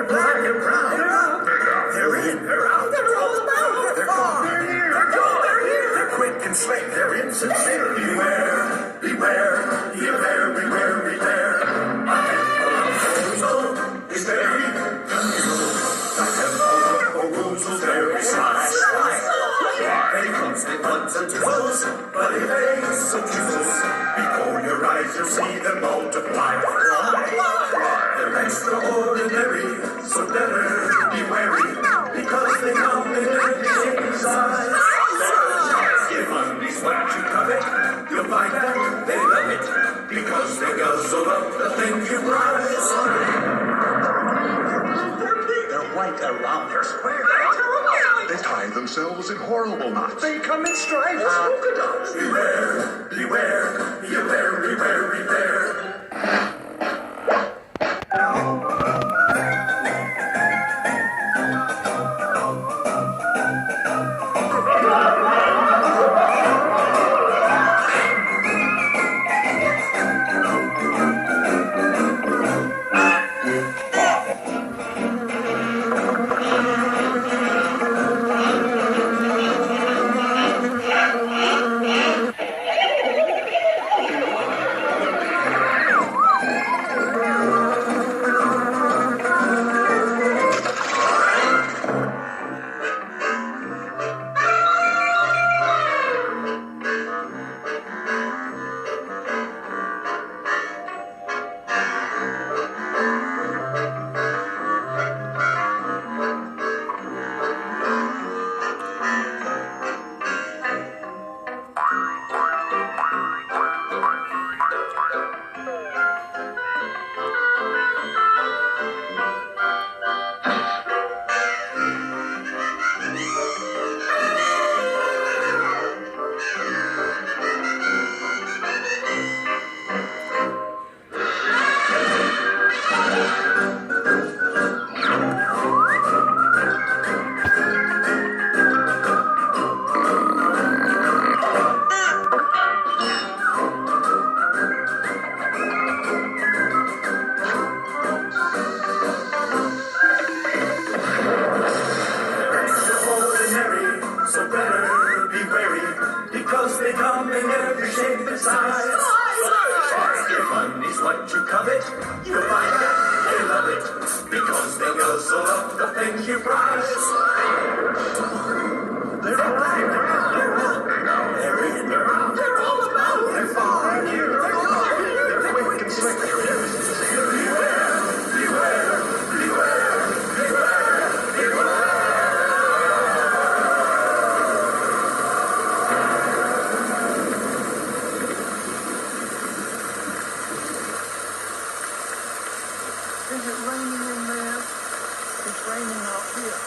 They're black and brown. They're in, they're out. They're all about. They're gone. They're near. They're gone. They're here. They're quick and slick. They're insincere. Beware, beware, beware, beware, beware. A handful of Owoozle is very unusual. A handful of Owoozle's very sly. They clumps, they blunts and tizzles, but if they seduces, before your eyes you'll see them multiply. They're extraordinary, so better be wary, because they come in every shape and size. If undies what you covet, you'll find that they love it, because they guzzle up the things you prize. They're white around their square. They tie themselves in horrible knots. They come in stripes. Polka dots. Beware, beware, beware, beware, beware. Because they come in every shape and size. If money's what you covet, you'll find that they love it, because they guzzle up the things you prize. They're black, they're out, they're out. They're in, they're out, they're all about. They're far and near, they're gone. They're quick and slick. Beware, beware, beware, beware, beware. Is it raining in there? It's raining out here.